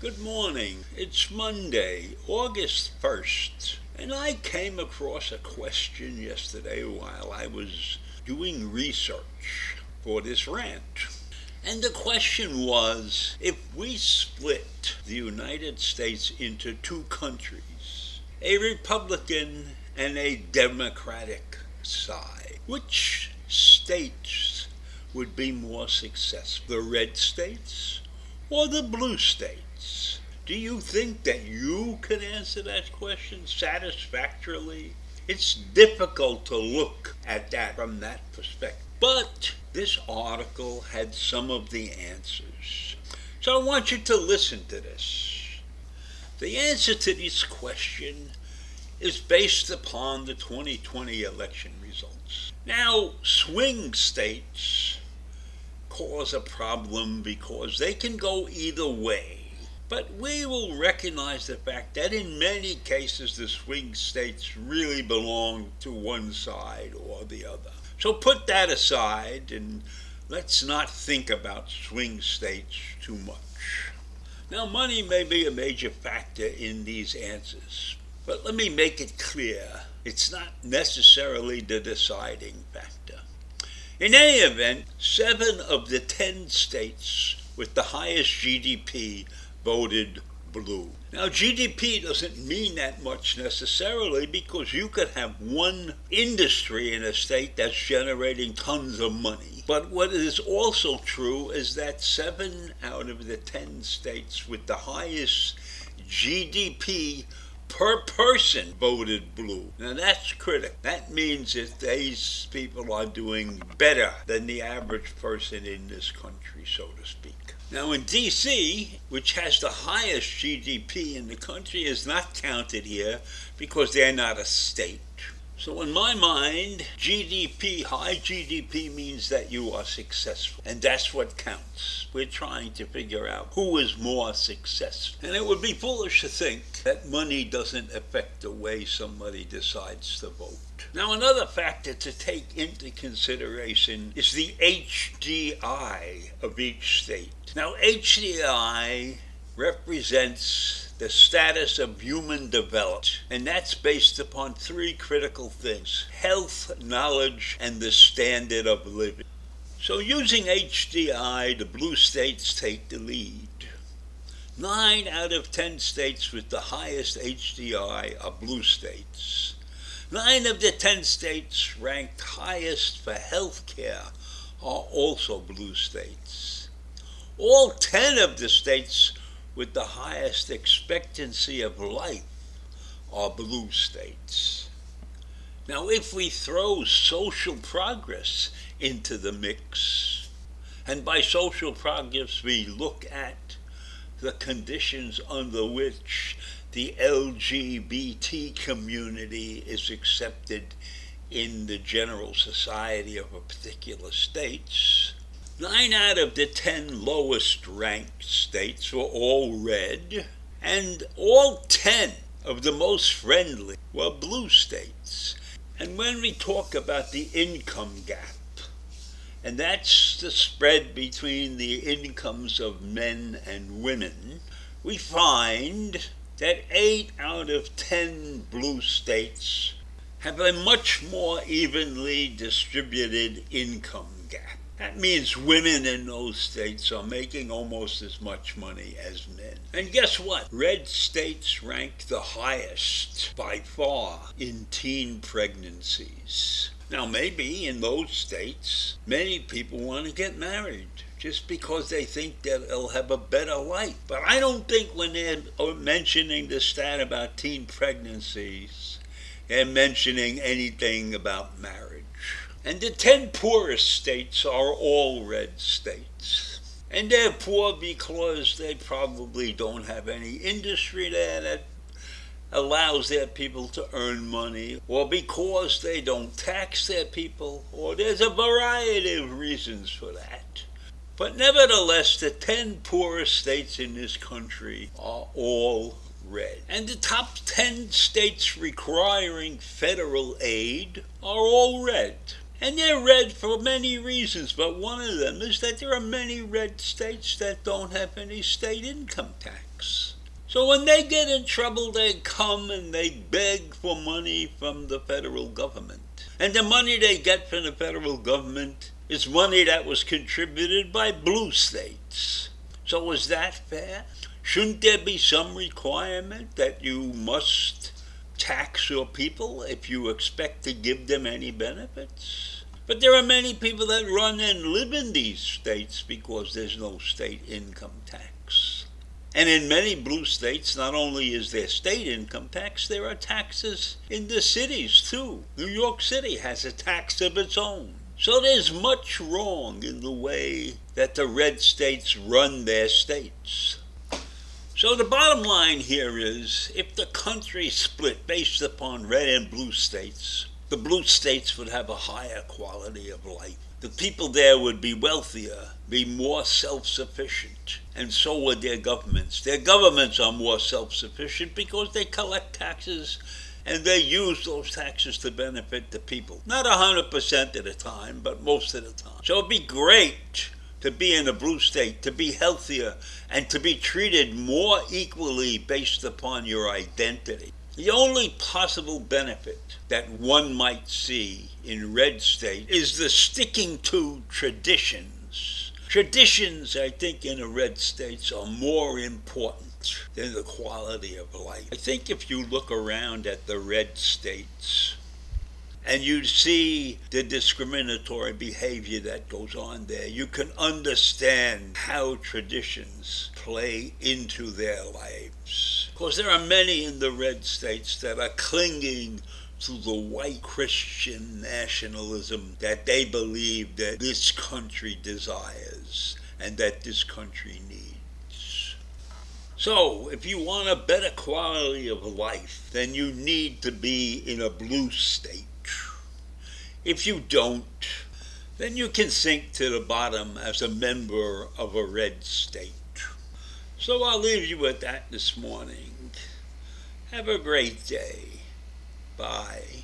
Good morning. It's Monday, August 1st, and I came across a question yesterday while I was doing research for this rant. And the question was, if we split the United States into two countries, a Republican and a Democratic side, which states would be more successful? The red states or the blue states? Do you think that you can answer that question satisfactorily? It's difficult to look at that from that perspective. But this article had some of the answers. So I want you to listen to this. The answer to this question is based upon the 2020 election results. Now, swing states cause a problem because they can go either way. But we will recognize the fact that in many cases the swing states really belong to one side or the other. So put that aside and let's not think about swing states too much. Now, money may be a major factor in these answers, but let me make it clear, it's not necessarily the deciding factor. In any event, 7 of the 10 states with the highest GDP voted blue. Now, GDP doesn't mean that much necessarily because you could have one industry in a state that's generating tons of money. But what is also true is that 7 out of the 10 states with the highest GDP per person voted blue. Now that's critical. That means that these people are doing better than the average person in this country, so to speak. Now in DC, which has the highest GDP in the country, is not counted here because they're not a state. So in my mind, high GDP means that you are successful. And that's what counts. We're trying to figure out who is more successful. And it would be foolish to think that money doesn't affect the way somebody decides to vote. Now another factor to take into consideration is the HDI of each state. Now HDI represents the status of human development, and that's based upon 3 critical things: health, knowledge, and the standard of living. So using HDI, the blue states take the lead. 9 out of 10 states with the highest HDI are blue states. 9 of the 10 states ranked highest for health care are also blue states. All 10 of the states with the highest expectancy of life are blue states. Now, if we throw social progress into the mix, and by social progress we look at the conditions under which the LGBT community is accepted in the general society of a particular state, 9 out of the 10 lowest ranked states were all red, and all 10 of the most friendly were blue states. And when we talk about the income gap, and that's the spread between the incomes of men and women, we find that 8 out of 10 blue states have a much more evenly distributed income gap. That means women in those states are making almost as much money as men. And guess what? Red states rank the highest by far in teen pregnancies. Now maybe in those states, many people want to get married just because they think that they'll have a better life. But I don't think when they're mentioning the stat about teen pregnancies, they're mentioning anything about marriage. And the 10 poorest states are all red states. And they're poor because they probably don't have any industry there that allows their people to earn money, or because they don't tax their people, or there's a variety of reasons for that. But nevertheless, the 10 poorest states in this country are all red. And the top 10 states requiring federal aid are all red. And they're red for many reasons, but one of them is that there are many red states that don't have any state income tax. tax. So when they get in trouble, they come and they beg for money from the federal government. And the money they get from the federal government is money that was contributed by blue states. So is that fair? Shouldn't there be some requirement that you must tax your people if you expect to give them any benefits? But there are many people that run and live in these states because there's no state income tax. And in many blue states, not only is there state income tax, there are taxes in the cities too. New York City has a tax of its own. So there's much wrong in the way that the red states run their states. So the bottom line here is, if the country split based upon red and blue states, the blue states would have a higher quality of life. The people there would be wealthier, be more self-sufficient, and so would their governments. Their governments are more self-sufficient because they collect taxes and they use those taxes to benefit the people. Not 100% of the time, but most of the time. So it'd be great to be in a blue state, to be healthier, and to be treated more equally based upon your identity. The only possible benefit that one might see in red state is the sticking to traditions. Traditions, I think, in the red states are more important than the quality of life. I think if you look around at the red states and you see the discriminatory behavior that goes on there, you can understand how traditions play into their lives. Because there are many in the red states that are clinging to the white Christian nationalism that they believe that this country desires and that this country needs. So, if you want a better quality of life, then you need to be in a blue state. If you don't, then you can sink to the bottom as a member of a red state. So I'll leave you with that this morning. Have a great day. Bye.